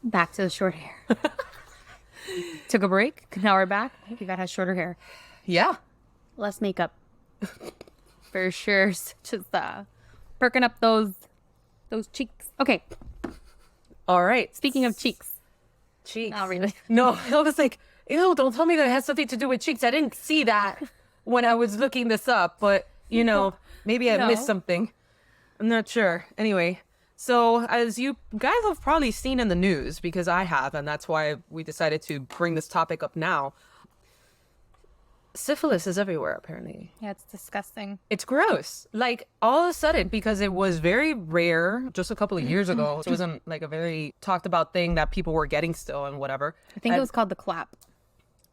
Back to the short hair. Took a break. Now we're back. Yvette has shorter hair. Yeah. Less makeup. For sure. Just perking up those cheeks. Okay. All right. Speaking of cheeks. Cheeks. Not really. No, I was like, ew, don't tell me that it has something to do with cheeks. I didn't see that when I was looking this up, but, maybe I missed something. I'm not sure. Anyway, so as you guys have probably seen in the news, because I have, and that's why we decided to bring this topic up now, syphilis is everywhere, apparently. Yeah, it's disgusting. It's gross. Like, all of a sudden, because it was very rare just a couple of years ago. It wasn't like a very talked about thing that people were getting still and whatever. I think it was called the clap.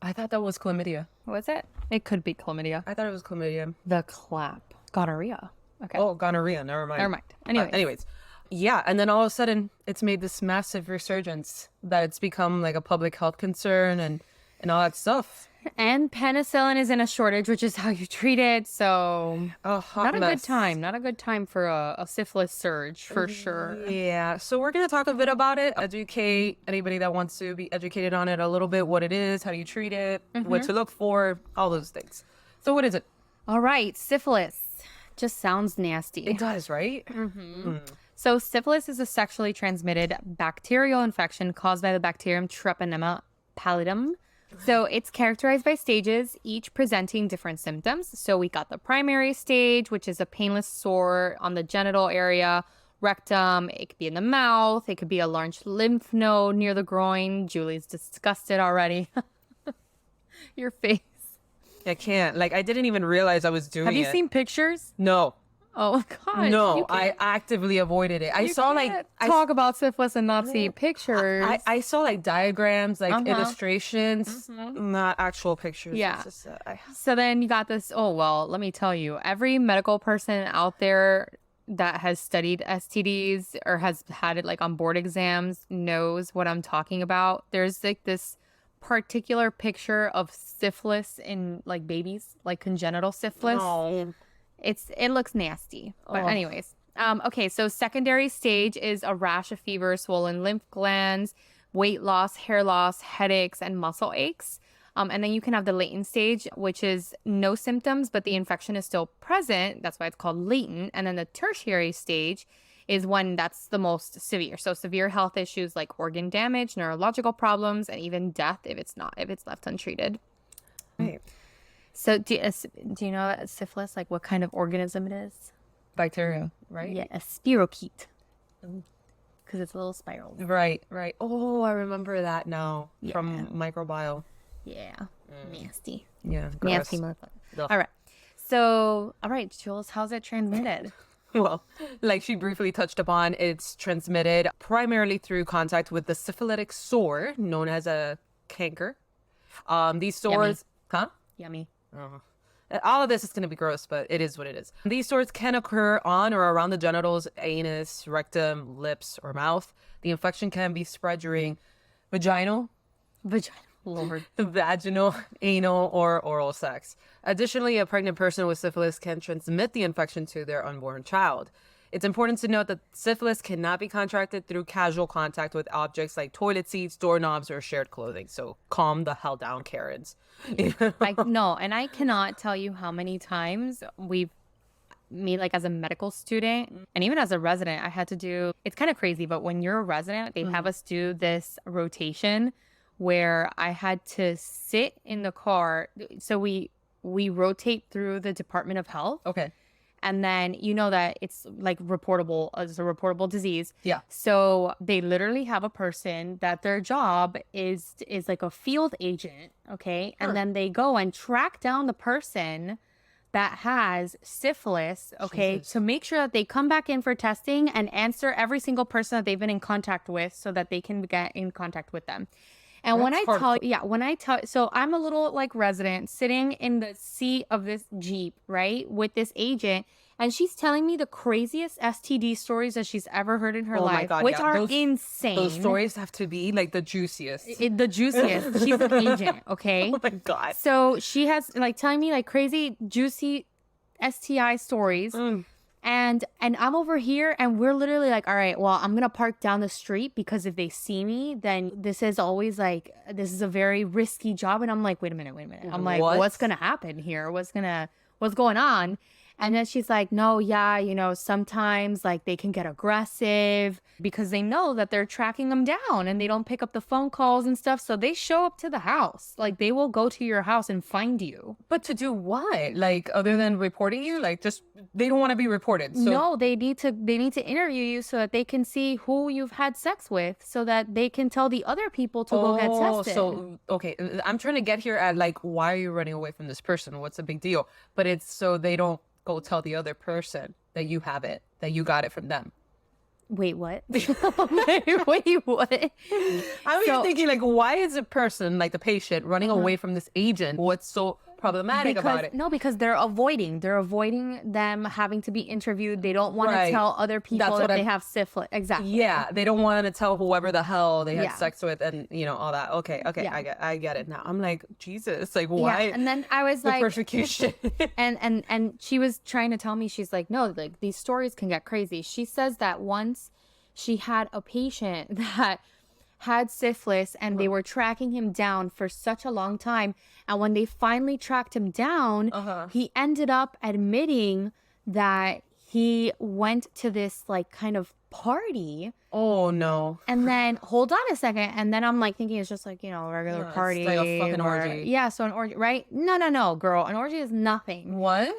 I thought that was chlamydia. Was it? It could be chlamydia. I thought it was chlamydia. The clap. Gonorrhea. Okay. Oh, gonorrhea. Never mind. Anyways. Yeah. And then all of a sudden, it's made this massive resurgence that it's become like a public health concern and all that stuff. And penicillin is in a shortage, which is how you treat it. So not a good time. Not a good time for a syphilis surge, for sure. Yeah. So we're going to talk a bit about it, educate anybody that wants to be educated on it a little bit, what it is, how do you treat it, what to look for, all those things. So what is it? All right. Syphilis. Just sounds nasty. It does, right? So syphilis is a sexually transmitted bacterial infection caused by the bacterium Treponema pallidum. So it's characterized by stages, each presenting different symptoms. So we got the primary stage, which is a painless sore on the genital area, rectum. It could be in the mouth. It could be a large lymph node near the groin. Julie's disgusted already. Your face. I can't. Like, I didn't even realize I was doing it. Have you seen pictures? No. Oh, God. No, I actively avoided it. I saw like talk about syphilis and not see pictures. I saw like diagrams, like illustrations, not actual pictures. Yeah. It's just, So then you got this. Oh, well, let me tell you, every medical person out there that has studied STDs or has had it like on board exams knows what I'm talking about. There's like this particular picture of syphilis in like babies, like congenital syphilis. Oh. It looks nasty. But anyways, okay, so secondary stage is a rash of fever, swollen lymph glands, weight loss, hair loss, headaches, and muscle aches. And then you can have the latent stage, which is no symptoms, but the infection is still present. That's why it's called latent. And then the tertiary stage is when that's the most severe. So severe health issues like organ damage, neurological problems, and even death if it's left untreated. Right. So do you know that syphilis, like what kind of organism it is? Bacteria, right? Yeah, a spirochete. Because it's a little spiral. Right. Oh, I remember that now from microbiome. Yeah, nasty. Yeah, gross. Nasty motherfucker. All right, Jules, how's it transmitted? Well, like she briefly touched upon, it's transmitted primarily through contact with the syphilitic sore, known as a canker. These sores... Huh? Yummy. All of this is going to be gross, but it is what it is. These sores can occur on or around the genitals, anus, rectum, lips, or mouth. The infection can be spread during vaginal, Lord. vaginal, anal, or oral sex. Additionally, a pregnant person with syphilis can transmit the infection to their unborn child. It's important to note that syphilis cannot be contracted through casual contact with objects like toilet seats, doorknobs, or shared clothing. So calm the hell down, Karens. No, and I cannot tell you how many times me like as a medical student and even as a resident, I had to do, it's kind of crazy, but when you're a resident, they have us do this rotation where I had to sit in the car. So we rotate through the Department of Health. Okay. And then you know that it's like reportable, it's a reportable disease. Yeah. So they literally have a person that their job is like a field agent, okay? And then they go and track down the person that has syphilis, okay, to make sure that they come back in for testing and answer every single person that they've been in contact with so that they can get in contact with them. And so I'm a little like resident sitting in the seat of this Jeep, right, with this agent, and she's telling me the craziest STD stories that she's ever heard in her life, which are insane. Those stories have to be like the juiciest. The juiciest. She's an agent, okay? Oh my God. So she has like telling me like crazy, juicy STI stories. And I'm over here and we're literally like, all right, well, I'm gonna park down the street because if they see me, then this is always like this is a very risky job. And I'm like, wait a minute. I'm like, What? what's gonna happen here? What's going on? And then she's like, no, yeah, sometimes like they can get aggressive because they know that they're tracking them down and they don't pick up the phone calls and stuff. So they show up to the house. Like they will go to your house and find you. But to do what? Like other than reporting you? Like just they don't want to be reported. So No, they need to interview you so that they can see who you've had sex with so that they can tell the other people to go get tested. So okay, I'm trying to get here at like why are you running away from this person? What's the big deal? But it's so they don't go tell the other person that you have it, that you got it from them. Wait, what? Wait, what? I was thinking, like, why is a person, like the patient, running away from this agent? What's so problematic about it? No, because they're avoiding them having to be interviewed. They don't want to Right. tell other people that they have syphilis. Exactly. Yeah, they don't want to tell whoever the hell they had Yeah. sex with and, all that. Okay, Yeah. I get it now. I'm like, Jesus, like, Yeah. why And then I was the like, persecution? and she was trying to tell me, she's like, no, like these stories can get crazy. She says that once she had a patient that had syphilis and they were tracking him down for such a long time. And when they finally tracked him down, he ended up admitting that he went to this like kind of party. Oh, no. And then hold on a second. And then I'm like thinking it's just like, a regular It's party. like a fucking orgy. Yeah. So an orgy, right? No, girl. An orgy is nothing. What?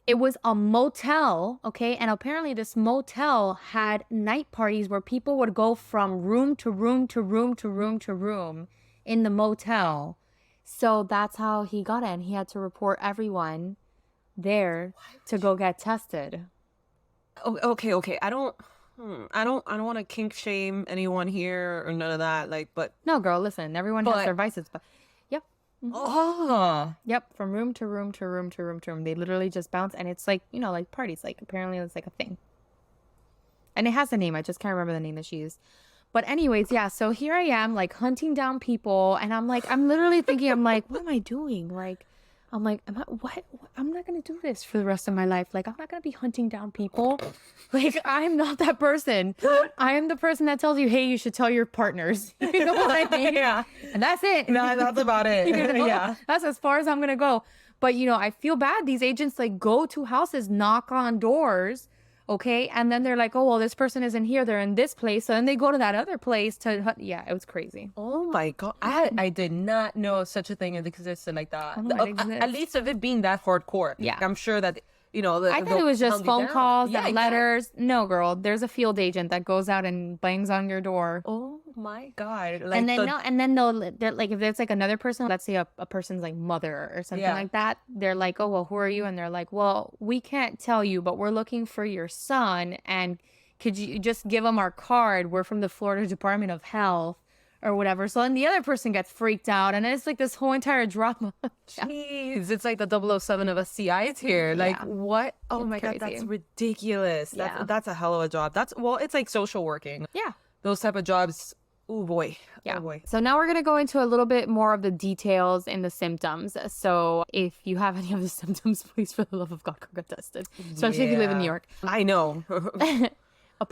It was a motel, okay? And apparently this motel had night parties where people would go from room to room to room to room to room in the motel. So that's how he got it. And he had to report everyone there to go get tested. Oh, okay. I don't want to kink shame anyone here or none of that. Like, but No, girl, listen, everyone has But- their vices, but yep. oh, Yep, from room to room to room to room to room. They literally just bounce and it's like, like parties. Like apparently it's like a thing. And it has a name. I just can't remember the name that she used. But anyways, yeah, so here I am like hunting down people and I'm literally thinking, I'm like, what am I doing? Like, I'm like, what? I'm not going to do this for the rest of my life. Like, I'm not going to be hunting down people. Like, I'm not that person. I am the person that tells you, hey, you should tell your partners. You know what I mean? Yeah. And that's it. no, that's about it. You know? Yeah. That's as far as I'm gonna go. But I feel bad. These agents like go to houses, knock on doors, okay, and then they're like, oh well, this person isn't here. They're in this place, so then they go to that other place to. Yeah, it was crazy. Oh my God. I did not know such a thing existed like that. Oh, it exists. At least of it being that hardcore. Yeah. I'm sure that, I thought it was just phone calls and letters. No, girl, there's a field agent that goes out and bangs on your door. Oh my God. Like And then they're like, if there's like another person, let's say a person's like mother or something Yeah. like that, they're like, oh, well, who are you? And they're like, well, we can't tell you, but we're looking for your son. And could you just give him our card? We're from the Florida Department of Health or whatever. So then the other person gets freaked out. And it's like this whole entire drama. Jeez, it's like the 007 of SCIs here. Like, Yeah. what? Oh It's my God, crazy. that's ridiculous. Yeah. That's a hell of a job. It's like social working. Yeah. Those type of jobs. Oh boy. Yeah. Oh boy. So now we're going to go into a little bit more of the details and the symptoms. So if you have any of the symptoms, please, for the love of God, go get tested. Especially if you live in New Yeah. York. I know.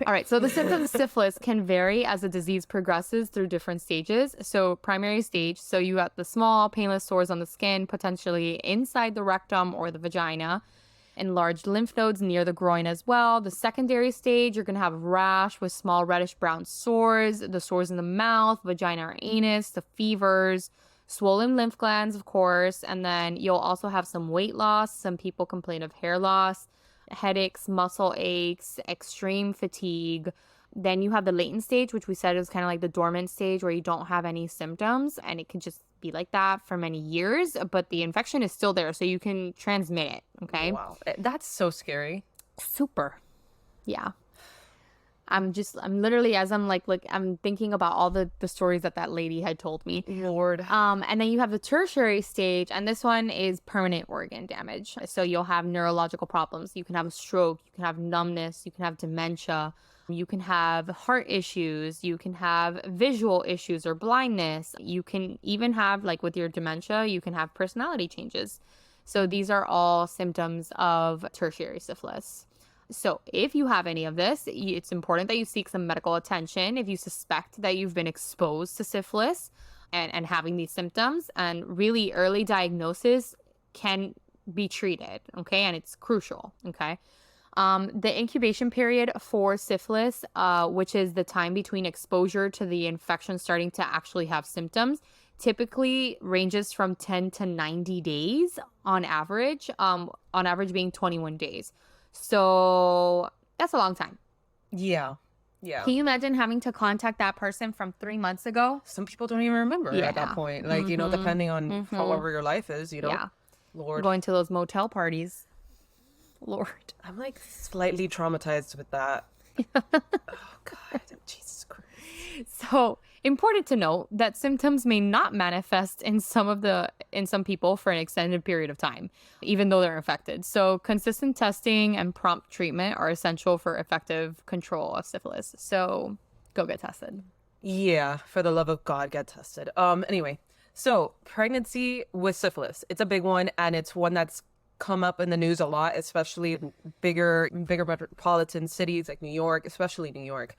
All right. So the symptoms of syphilis can vary as the disease progresses through different stages. So primary stage, so you got the small, painless sores on the skin, potentially inside the rectum or the vagina. Enlarged lymph nodes near the groin as well. The secondary stage, you're going to have rash with small reddish brown sores, the sores in the mouth, vagina or anus, the fevers, swollen lymph glands, of course. And then you'll also have some weight loss. Some people complain of hair loss, headaches, muscle aches, extreme fatigue. Then you have the latent stage, which we said is kind of like the dormant stage where you don't have any symptoms and it can just be like that for many years, but the infection is still there, so you can transmit it. Okay. Wow. That's so scary. Super. Yeah. I'm literally, as I'm like I'm thinking about all the stories that lady had told me. Lord. And then you have the tertiary stage, and this one is permanent organ damage. So you'll have neurological problems. You can have a stroke, you can have numbness, you can have dementia, you can have heart issues, you can have visual issues or blindness. You can even have, like with your dementia, you can have personality changes. So these are all symptoms of tertiary syphilis. So if you have any of this, it's important that you seek some medical attention if you suspect that you've been exposed to syphilis and having these symptoms. And really early diagnosis can be treated, okay? And it's crucial, okay? The incubation period for syphilis, which is the time between exposure to the infection starting to actually have symptoms, typically ranges from 10 to 90 days on average being 21 days. So that's a long time. Yeah. Yeah. Can you imagine having to contact that person from 3 months ago? Some people don't even remember at that point. Like, depending on however your life is, Yeah. Lord. Going to those motel parties. Lord. I'm like slightly traumatized with that. Oh, God. Jesus Christ. So important to note that symptoms may not manifest in some people for an extended period of time, even though they're infected. So consistent testing and prompt treatment are essential for effective control of syphilis. So go get tested. Yeah, for the love of God, get tested. Anyway, so pregnancy with syphilis, it's a big one, and it's one that's come up in the news a lot, especially in bigger metropolitan cities like New York, especially New York,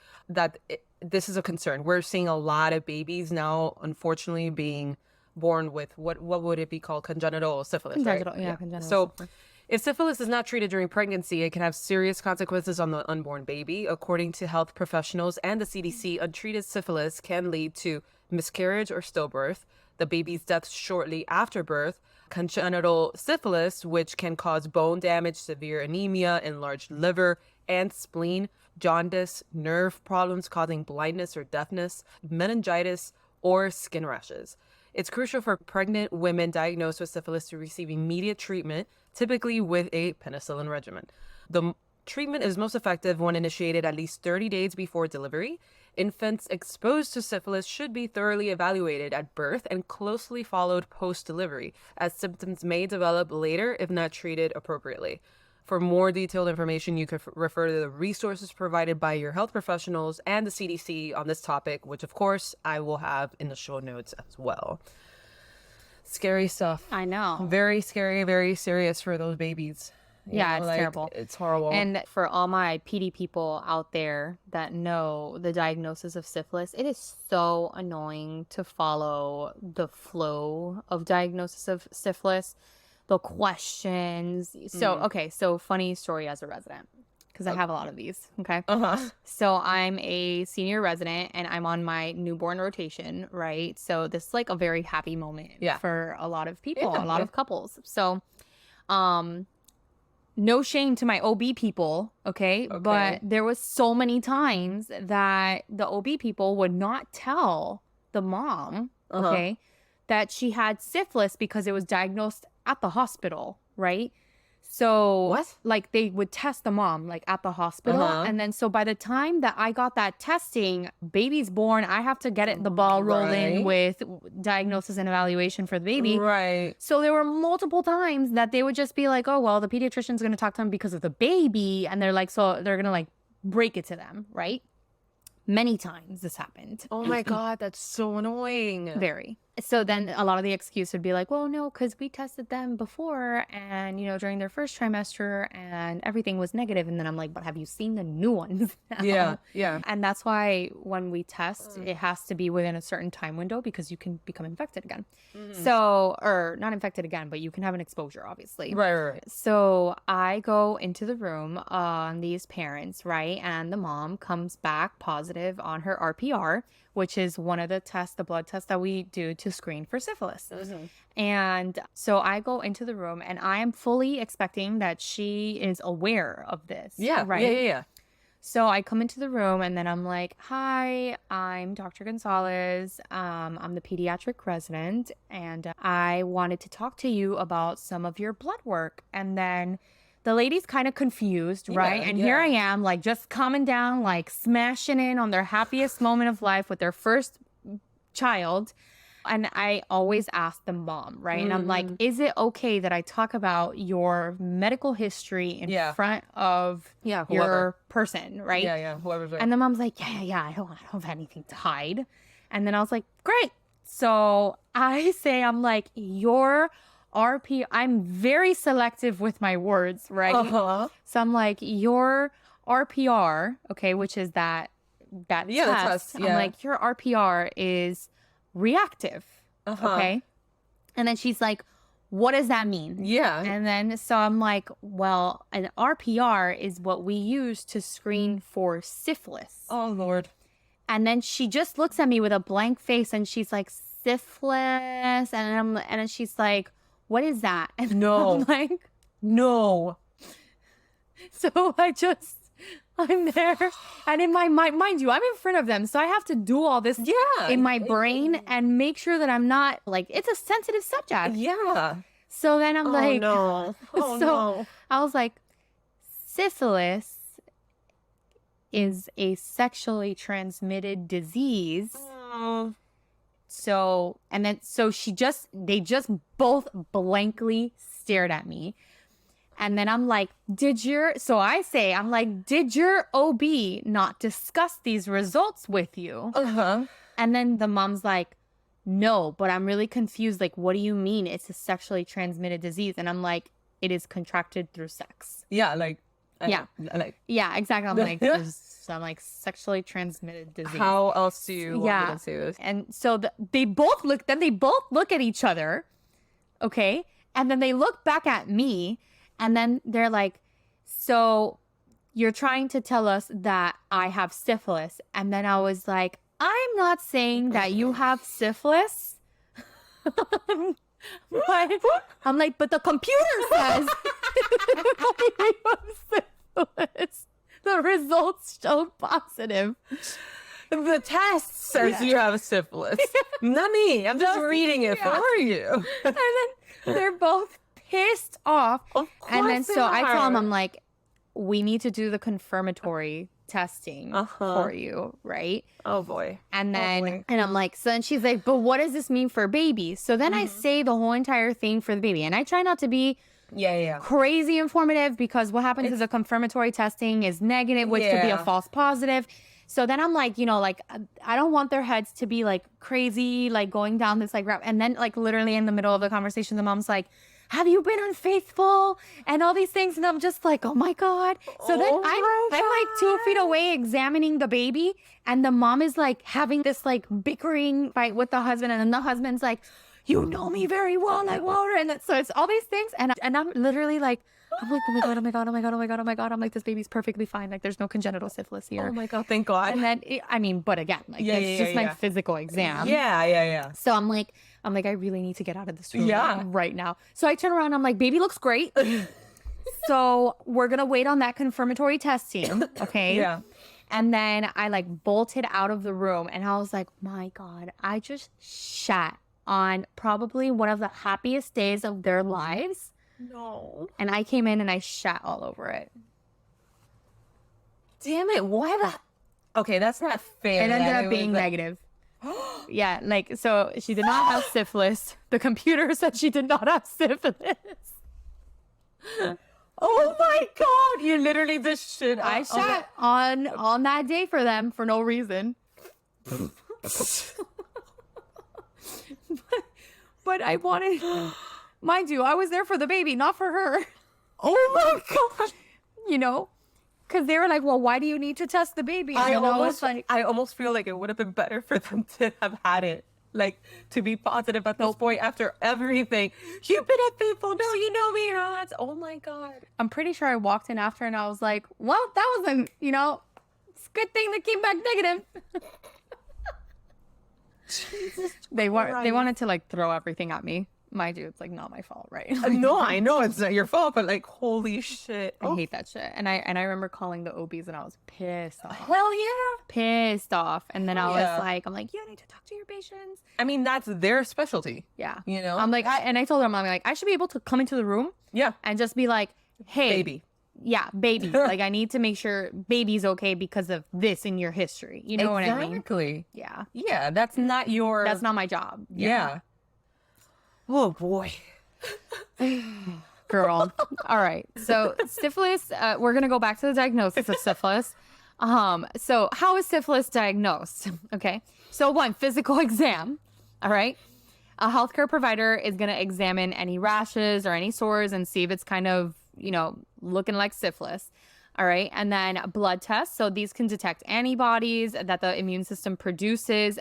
this is a concern. We're seeing a lot of babies now, unfortunately, being born with what would it be called? Congenital syphilis, Congenital, right? yeah. Congenital So syphilis. if syphilis is not treated during pregnancy, it can have serious consequences on the unborn baby. According to health professionals and the CDC, untreated syphilis can lead to miscarriage or stillbirth, the baby's death shortly after birth, congenital syphilis, which can cause bone damage, severe anemia, enlarged liver and spleen, jaundice, nerve problems causing blindness or deafness, meningitis, or skin rashes. It's crucial for pregnant women diagnosed with syphilis to receive immediate treatment, typically with a penicillin regimen. The treatment is most effective when initiated at least 30 days before delivery. Infants exposed to syphilis should be thoroughly evaluated at birth and closely followed post-delivery, as symptoms may develop later if not treated appropriately. For more detailed information, you could refer to the resources provided by your health professionals and the CDC on this topic, which, of course, I will have in the show notes as well. Scary stuff. I know. Very scary, very serious for those babies. Yeah, it's terrible. It's horrible. And for all my PD people out there that know the diagnosis of syphilis, it is so annoying to follow the flow of diagnosis of syphilis, the questions. So funny story as a resident, because I have a lot of these. Okay. So I'm a senior resident and I'm on my newborn rotation, right? So this is like a very happy moment for a lot of people, a lot of couples. So, no shame to my OB people, okay? But there was so many times that the OB people would not tell the mom, okay, that she had syphilis because it was diagnosed at the hospital, right? So What? like they would test the mom like at the hospital. And then so by the time that I got that testing, baby's born, I have to get the ball rolling with diagnosis and evaluation for the baby. Right. So there were multiple times that they would just be like, oh, well, the pediatrician's going to talk to them because of the baby. And they're like, so they're going to like break it to them, right? Many times this happened. Oh my God, that's so annoying. Very. So then a lot of the excuse would be like, well, no, because we tested them before and, during their first trimester and everything was negative. And then I'm like, but have you seen the new ones now? Yeah. And that's why when we test, it has to be within a certain time window because you can become infected again. So, or not infected again, but you can have an exposure, obviously. Right. So I go into the room on these parents, right? And the mom comes back positive on her RPR, which is one of the tests, the blood tests that we do to screen for syphilis. And so I go into the room and I am fully expecting that she is aware of this. Yeah. Right. Yeah. So I come into the room and then I'm like, hi, I'm Dr. Gonzalez. I'm the pediatric resident and I wanted to talk to you about some of your blood work. And then the lady's kind of confused, right? And here I am, like, just coming down, like, smashing in on their happiest moment of life with their first child. And I always ask the mom, right? And I'm like, is it okay that I talk about your medical history in front of your person, right? Yeah. Whoever's there. And the mom's like, yeah, I don't have anything to hide. And then I was like, great. So I say, I'm like, your I'm very selective with my words, right? So I'm like, your RPR, okay, which is that test. I'm like, your RPR is reactive, okay? And then she's like, what does that mean? Yeah. And then so I'm like, well, an RPR is what we use to screen for syphilis. Oh, Lord. And then she just looks at me with a blank face and she's like, syphilis. And then she's like, what is that? And No. I'm like, No. so I'm there. And in my mind, mind you, I'm in front of them. So I have to do all this in my brain and make sure that I'm not like, it's a sensitive subject. Yeah. So then I'm like, no. Oh, no. I was like, syphilis is a sexually transmitted disease. Oh. So they just both blankly stared at me. And then I'm like, did your OB not discuss these results with you? And then the mom's like, no, but I'm really confused. Like, what do you mean it's a sexually transmitted disease? And I'm like, it is contracted through sex. Yeah, Yeah, exactly. I'm like sexually transmitted disease. How else do you want me to say this? And so they both look at each other, okay? And then they look back at me, and then they're like, so you're trying to tell us that I have syphilis. And then I was like, I'm not saying that you have syphilis. But I'm like, but the computer says you have syphilis. The results showed positive. The test says you have syphilis. Not me. I'm just reading it for you. And then they're both pissed off. And then so I tell them, I'm like, we need to do the confirmatory testing for you, right? Oh boy. And then and I'm like, so then she's like, but what does this mean for babies? So then I say the whole entire thing for the baby. And I try not to be crazy informative, because what happens is the confirmatory testing is negative, which could be a false positive. So then I'm like, like, I don't want their heads to be like crazy, like going down this like route. And then like literally in the middle of the conversation, the mom's like, have you been unfaithful? And all these things. And I'm just like, oh my God. So then I'm like 2 feet away examining the baby. And the mom is like having this like bickering fight with the husband. And then the husband's like, you know me very well, like water. And so it's all these things. And I'm literally like, I'm like, oh my God, oh my God, oh my God, oh my God, oh my God. I'm like, this baby's perfectly fine. Like, there's no congenital syphilis here. Oh my God, thank God. And then, but again, like, it's just my physical exam. Yeah. So I'm like, I really need to get out of this room right now. So I turn around, I'm like, baby looks great. So we're going to wait on that confirmatory testing. Okay. Yeah. And then I like bolted out of the room, and I was like, my God, I just shat on probably one of the happiest days of their lives. No. And I came in and I shat all over it. Damn it. Why the... Okay, that's not fair. It ended up being negative. Yeah, like, so she did not have syphilis. The computer said she did not have syphilis. Oh my God. You literally just shit. I shat on that day for them for no reason. But I wanted... Mind you, I was there for the baby, not for her. Oh my gosh. Because they were like, well, why do you need to test the baby? And I almost feel like it would have been better for them to have had it. Like, to be positive at this point after everything. You've been unfaithful. No, you know me. Oh my God. I'm pretty sure I walked in after and I was like, well, that wasn't, it's a good thing that came back negative. Jesus. They wanted to like throw everything at me. Mind you, it's like not my fault, right? No, I know it's not your fault, but like, holy shit. I hate that shit. And I remember calling the OBs and I was pissed off. Hell yeah. Pissed off. And then I was like, I'm like, you need to talk to your patients. I mean, that's their specialty. Yeah. I'm like, I told them, I'm like, I should be able to come into the room. Yeah. And just be like, hey. Baby. Yeah, baby. Like, I need to make sure baby's okay because of this in your history. You know what I mean? Exactly. Yeah. Yeah, that's not my job. Yeah. Oh boy. Girl. All right. So syphilis, we're going to go back to the diagnosis of syphilis. So how is syphilis diagnosed? Okay. So one, physical exam. All right. A healthcare provider is going to examine any rashes or any sores and see if it's kind of, looking like syphilis. All right. And then blood tests. So these can detect antibodies that the immune system produces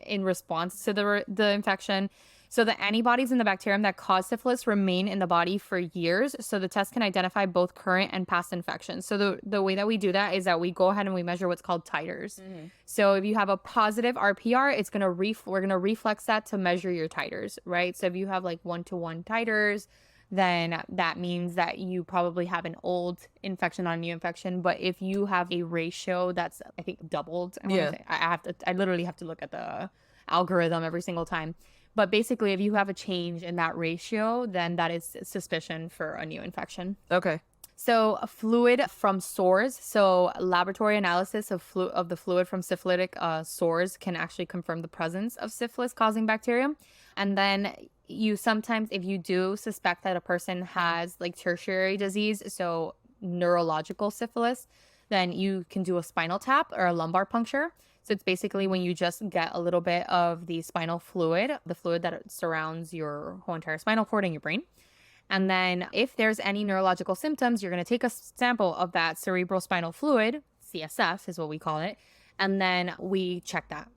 in response to the infection. So the antibodies in the bacterium that cause syphilis remain in the body for years. So the test can identify both current and past infections. So the way that we do that is that we go ahead and we measure what's called titers. So if you have a positive RPR, we're gonna reflex that to measure your titers, right? So if you have like 1-to-1 titers, then that means that you probably have an old infection on a new infection. But if you have a ratio that's, I think, doubled, I literally have to look at the algorithm every single time. But basically, if you have a change in that ratio, then that is suspicion for a new infection. Okay. So fluid from sores. So laboratory analysis of the fluid from syphilitic sores can actually confirm the presence of syphilis-causing bacterium. And then you sometimes, if you do suspect that a person has like tertiary disease, so neurological syphilis, then you can do a spinal tap or a lumbar puncture. So it's basically when you just get a little bit of the spinal fluid, the fluid that surrounds your whole entire spinal cord and your brain. And then if there's any neurological symptoms, you're going to take a sample of that cerebral spinal fluid, CSF is what we call it. And then we check that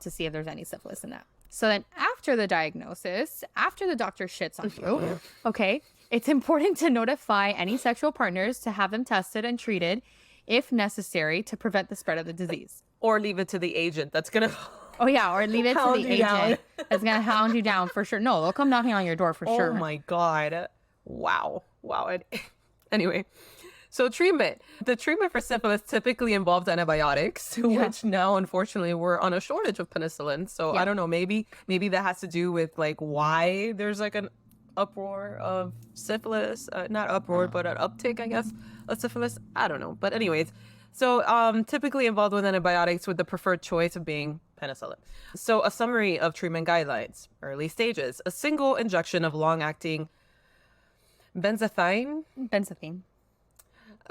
to see if there's any syphilis in that. So then after the diagnosis, after the doctor shits on you, okay, it's important to notify any sexual partners to have them tested and treated if necessary to prevent the spread of the disease. Or leave it to the agent that's going to... Oh, yeah, or leave it to the agent that's going to hound you down for sure. No, they'll come knocking on your door for sure. Oh, my God. Wow. Anyway, so treatment. The treatment for syphilis typically involved antibiotics, which now, unfortunately, we're on a shortage of penicillin. So I don't know, maybe that has to do with like why there's like an uproar of syphilis. Not uproar, but an uptick, I guess, of syphilis. I don't know. But anyways, so typically involved with antibiotics with the preferred choice of being penicillin. So a summary of treatment guidelines. Early stages. A single injection of long-acting benzathine,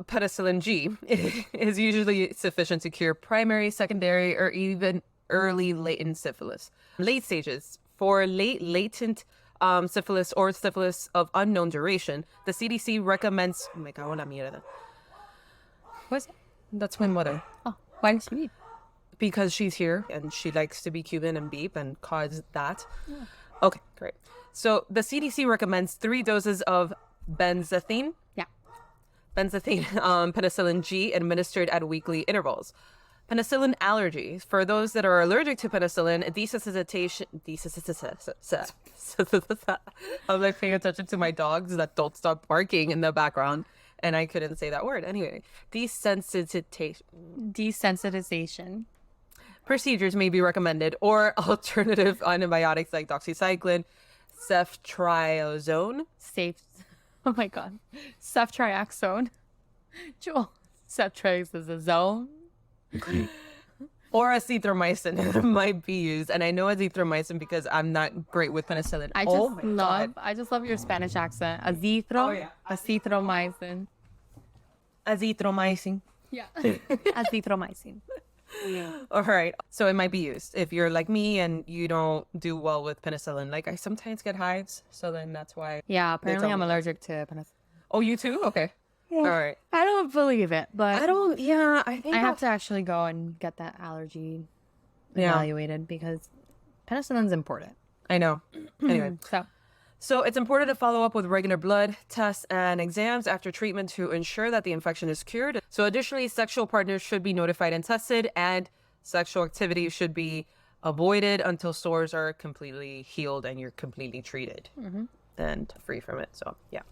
penicillin G is usually sufficient to cure primary, secondary, or even early latent syphilis. Late stages. For latent syphilis or syphilis of unknown duration, the CDC recommends... Oh my God, una mierda. What's it? That's my mother. Oh, why does she beep? Because she's here and she likes to be Cuban and beep and cause that. Yeah. Okay, great. So the CDC recommends 3 doses of benzathine. Yeah. Benzathine, penicillin G administered at weekly intervals. Penicillin allergies. For those that are allergic to penicillin, desensitization. I'm like paying attention to my dogs that don't stop barking in the background. And I couldn't say that word. Anyway, desensitization. Procedures may be recommended, or alternative antibiotics like doxycycline, ceftriaxone. Oh my God. Ceftriaxone. Joel. Ceftriaxone. Or azithromycin might be used. And I know azithromycin because I'm not great with penicillin. I just love your Spanish accent. Azithromycin. Azithromycin. Yeah. Azithromycin. Yeah. All right. So it might be used if you're like me and you don't do well with penicillin. Like I sometimes get hives. So then that's why. Yeah. Apparently I'm allergic to penicillin. Oh, you too? Okay. Yeah. All right. I don't believe it, but I think I have to actually go and get that allergy evaluated because penicillin's important. I know. Anyway. So it's important to follow up with regular blood tests and exams after treatment to ensure that the infection is cured. So additionally, sexual partners should be notified and tested, and sexual activity should be avoided until sores are completely healed and you're completely treated and free from it. So yeah,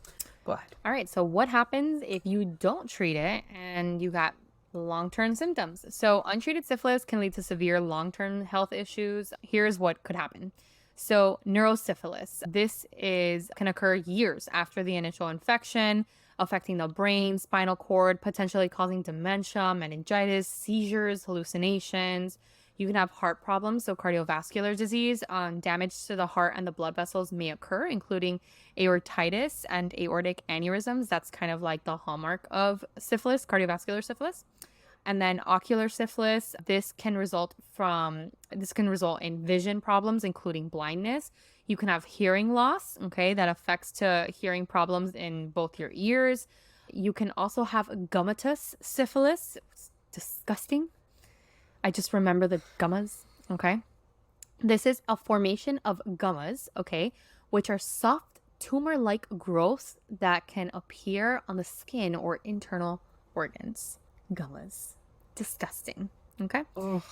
go ahead. All right. So what happens if you don't treat it and you got long-term symptoms? So untreated syphilis can lead to severe long-term health issues. Here's what could happen. So neurosyphilis, can occur years after the initial infection, affecting the brain, spinal cord, potentially causing dementia, meningitis, seizures, hallucinations. You can have heart problems, so cardiovascular disease. Damage to the heart and the blood vessels may occur, including aortitis and aortic aneurysms. That's kind of like the hallmark of syphilis, cardiovascular syphilis. And then ocular syphilis, this can result in vision problems, including blindness. You can have hearing loss, okay, that affects to hearing problems in both your ears. You can also have gummatous syphilis. It's disgusting. I just remember the gummas, okay? This is a formation of gummas, okay, which are soft tumor-like growths that can appear on the skin or internal organs. Gummas. Disgusting. Okay. Ugh.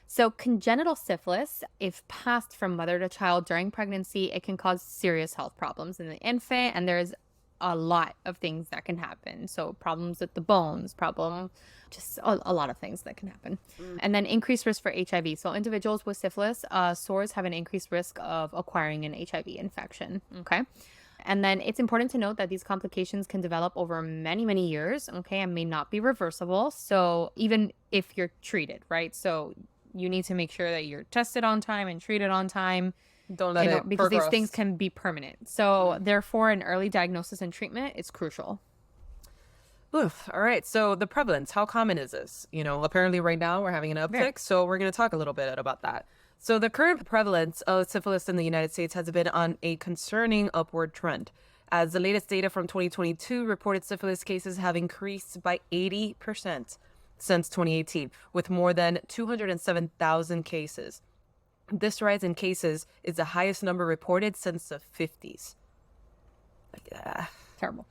So congenital syphilis, if passed from mother to child during pregnancy, it can cause serious health problems in the infant, and there's a lot of things that can happen. So problems with the bones, just a lot of things that can happen. And then increased risk for HIV. So individuals with syphilis sores have an increased risk of acquiring an HIV infection. Okay. And then it's important to note that these complications can develop over many, many years, okay, and may not be reversible. So even if you're treated, right? So you need to make sure that you're tested on time and treated on time. Don't let it because progress. these things can be permanent. So therefore, an early diagnosis and treatment is crucial. Oof. All right. So the prevalence, how common is this? Apparently right now we're having an uptick. So we're going to talk a little bit about that. So the current prevalence of syphilis in the United States has been on a concerning upward trend, as the latest data from 2022 reported syphilis cases have increased by 80% since 2018, with more than 207,000 cases. This rise in cases is the highest number reported since the 50s. Terrible.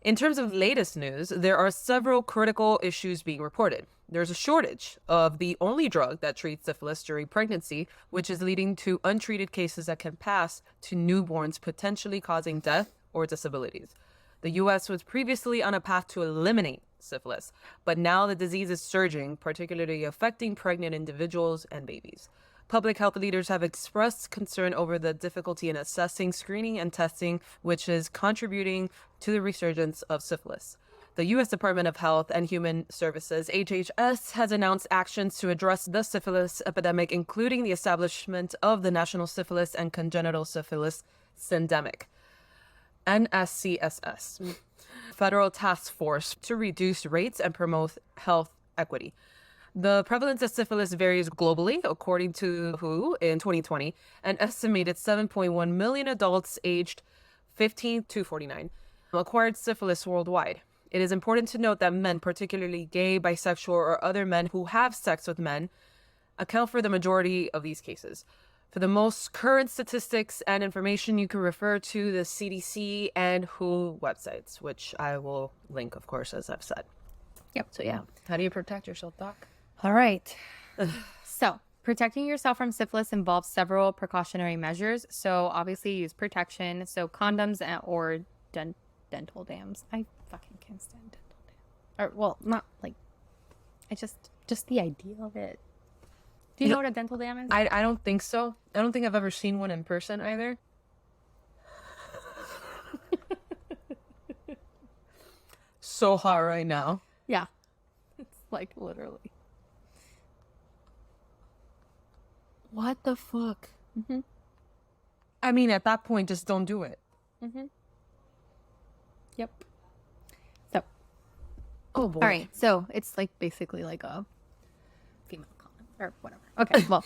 In terms of latest news, there are several critical issues being reported. There's a shortage of the only drug that treats syphilis during pregnancy, which is leading to untreated cases that can pass to newborns, potentially causing death or disabilities. The U.S. was previously on a path to eliminate syphilis, but now the disease is surging, particularly affecting pregnant individuals and babies. Public health leaders have expressed concern over the difficulty in assessing, screening, and testing, which is contributing to the resurgence of syphilis. The U.S. Department of Health and Human Services, HHS, has announced actions to address the syphilis epidemic, including the establishment of the National Syphilis and Congenital Syphilis Syndemic, NSCSS, Federal Task Force to reduce rates and promote health equity. The prevalence of syphilis varies globally. According to WHO in 2020, an estimated 7.1 million adults aged 15 to 49 acquired syphilis worldwide. It is important to note that men, particularly gay, bisexual, or other men who have sex with men, account for the majority of these cases. For the most current statistics and information, you can refer to the CDC and WHO websites, which I will link, of course, as I've said. Yep. So yeah, how do you protect yourself, Doc? All right. So protecting yourself from syphilis involves several precautionary measures. So obviously use protection. So condoms or dental dams. I fucking can't stand dental dams. Or, well, not like, just the idea of it. Do you know what a dental dam is? I don't think so. I don't think I've ever seen one in person either. So hot right now. Yeah. It's like literally. What the fuck? Mm-hmm. I mean, at that point, just don't do it. Mm-hmm. Yep. So. Oh boy. All right. So it's like basically like a female condom or whatever. Okay. Well,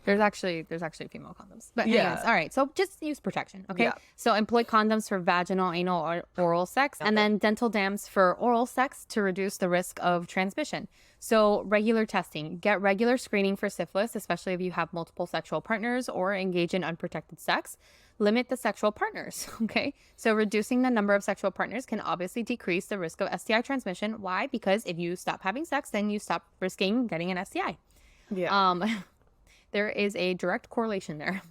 there's actually female condoms. But anyways, Yeah. all right. So just use protection. Okay. Yeah. So employ condoms for vaginal, anal, or oral sex, and then dental dams for oral sex to reduce the risk of transmission. So regular testing. Get regular screening for syphilis, especially if you have multiple sexual partners or engage in unprotected sex. Limit the sexual partners, okay? So reducing the number of sexual partners can obviously decrease the risk of STI transmission. Why? Because if you stop having sex, then you stop risking getting an STI. Yeah. There is a direct correlation there.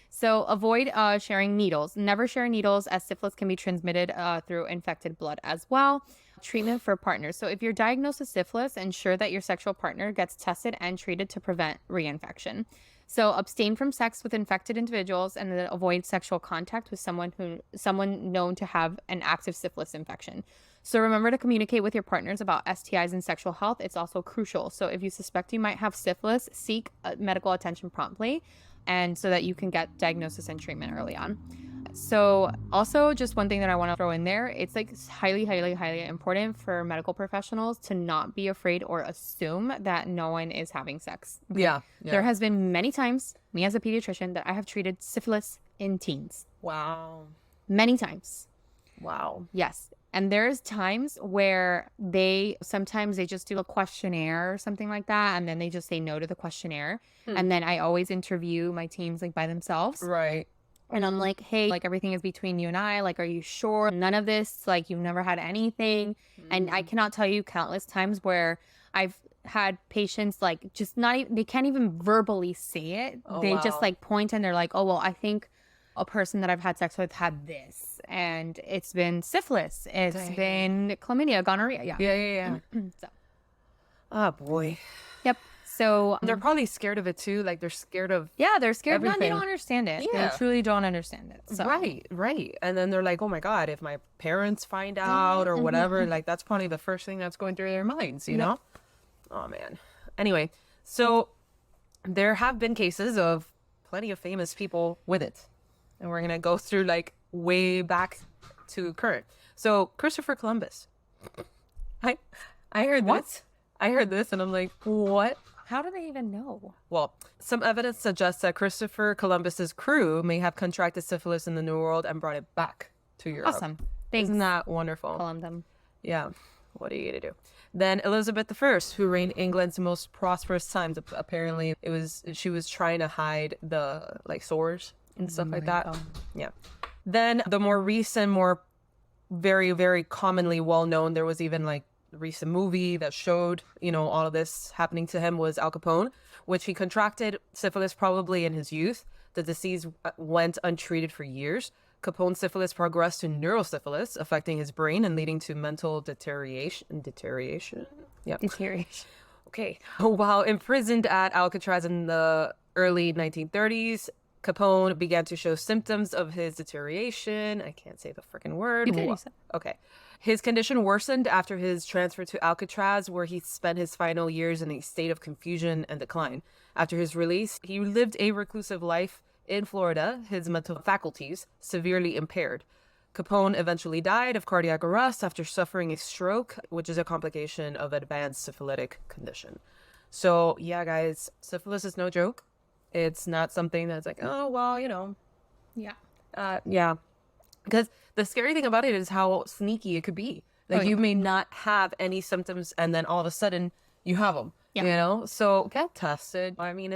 So avoid sharing needles. Never share needles, as syphilis can be transmitted through infected blood as well. Treatment for partners. So if you're diagnosed with syphilis, ensure that your sexual partner gets tested and treated to prevent reinfection. So abstain from sex with infected individuals and then avoid sexual contact with someone known to have an active syphilis infection. So remember to communicate with your partners about STIs and sexual health. It's also crucial. So if you suspect you might have syphilis, seek medical attention promptly, and so that you can get diagnosis and treatment early on. So also just one thing that I want to throw in there, it's like highly, highly, highly important for medical professionals to not be afraid or assume that no one is having sex. Okay? Yeah. There has been many times, me as a pediatrician, that I have treated syphilis in teens. Wow. Many times. Wow. Yes. And there's times where sometimes they just do a questionnaire or something like that. And then they just say no to the questionnaire. And then I always interview my teams like by themselves. Right. And I'm like, hey, like everything is between you and I. Like, are you sure? None of this, like you've never had anything. And I cannot tell you countless times where I've had patients like just not even, they can't even verbally say it. They just like point and they're like, oh, well, I think a person that I've had sex with had this, and it's been syphilis, it's been chlamydia, gonorrhea. Yeah. So, Oh boy. yep. So They're probably scared of it too. Like they're scared of they're scared. No, they everything. don't understand it. Yeah. They truly don't understand it. So. Right. And then they're like, oh my God, if my parents find out or whatever, like that's probably the first thing that's going through their minds, you know? Oh man. Anyway, so there have been cases of plenty of famous people with it. And we're going to go through like way back to current. So Christopher Columbus. I heard this. I heard this and I'm like, what? How do they even know? Well, some evidence suggests that Christopher Columbus's crew may have contracted syphilis in the New World and brought it back to Europe. Awesome. Thanks. Isn't that wonderful? Them. Yeah. What are you gonna do? Then Elizabeth I, who reigned England's most prosperous times. Apparently, she was trying to hide the like sores and stuff like that. Yeah. Then the more recent, more very, very commonly well known, there was even like a recent movie that showed, you know, all of this happening to him, was Al Capone, which he contracted syphilis probably in his youth. The disease went untreated for years. Capone's syphilis progressed to neurosyphilis, affecting his brain and leading to mental deterioration. Yeah. Deterioration. Okay. While imprisoned at Alcatraz in the early 1930s, Capone began to show symptoms of his deterioration. I can't say the freaking word. Okay. His condition worsened after his transfer to Alcatraz, where he spent his final years in a state of confusion and decline. After his release, he lived a reclusive life in Florida, his mental faculties severely impaired. Capone eventually died of cardiac arrest after suffering a stroke, which is a complication of advanced syphilitic condition. So, yeah, guys, syphilis is no joke. It's not something that's like, oh, well, you know. Yeah. Yeah. Because the scary thing about it is how sneaky it could be. Like, you may not have any symptoms, and then all of a sudden, you have them. Yeah. You know? So, get tested. I mean,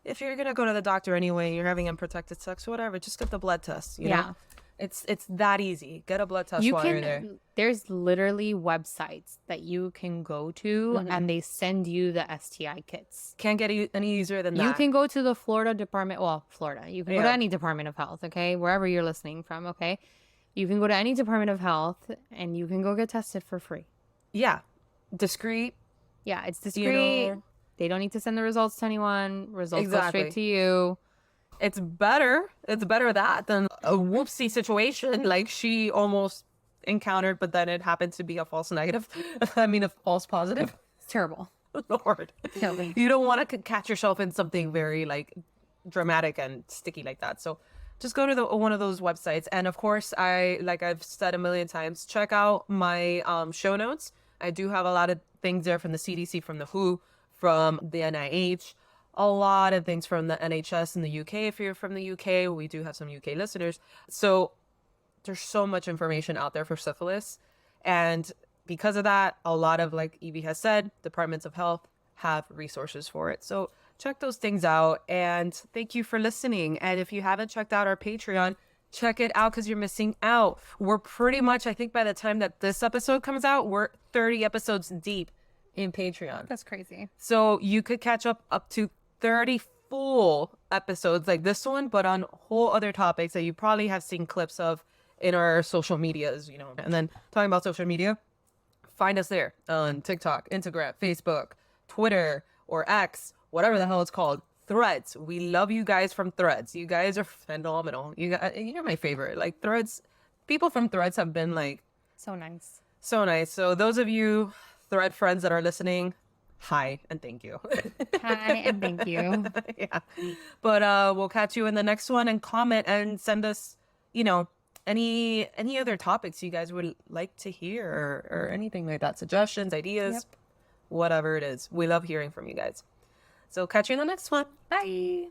if you're going to go to the doctor anyway, you're having unprotected sex, whatever, just get the blood test, you know? It's that easy. Get a blood test while you're there. There's literally websites that you can go to and they send you the STI kits. Can't get any easier than that. You can go to the Florida Department, Florida. You can go to any Department of Health, okay? Wherever you're listening from, okay? You can go to any Department of Health and you can go get tested for free. Yeah. Discreet. Yeah, it's discreet. You know, they don't need to send the results to anyone. Results go straight to you. It's better that than a whoopsie situation like she almost encountered, but then it happened to be a false negative. I mean, a false positive. It's terrible. Lord. You don't want to catch yourself in something very like dramatic and sticky like that. So just go to one of those websites. And of course, I've said a million times, check out my show notes. I do have a lot of things there from the CDC, from the WHO, from the NIH, a lot of things from the NHS in the UK. If you're from the UK, we do have some UK listeners. So there's so much information out there for syphilis. And because of that, a lot of, like Evie has said, departments of health have resources for it. So check those things out. And thank you for listening. And if you haven't checked out our Patreon, check it out because you're missing out. We're pretty much, I think by the time that this episode comes out, we're 30 episodes deep in Patreon. That's crazy. So you could catch up to 30 full episodes like this one, but on whole other topics that you probably have seen clips of in our social medias, you know. And then talking about social media, find us there on TikTok, Instagram, Facebook, Twitter, or X, whatever the hell it's called. Threads. We love you guys from Threads. You guys are phenomenal. You're my favorite. Like Threads, people from Threads have been like so nice. So nice. So those of you Thread friends that are listening, hi and thank you. Hi and thank you. Yeah. But we'll catch you in the next one, and comment and send us you know, any other topics you guys would like to hear, or anything like that, suggestions, ideas, whatever it is. We love hearing from you guys. So catch you in the next one. Bye.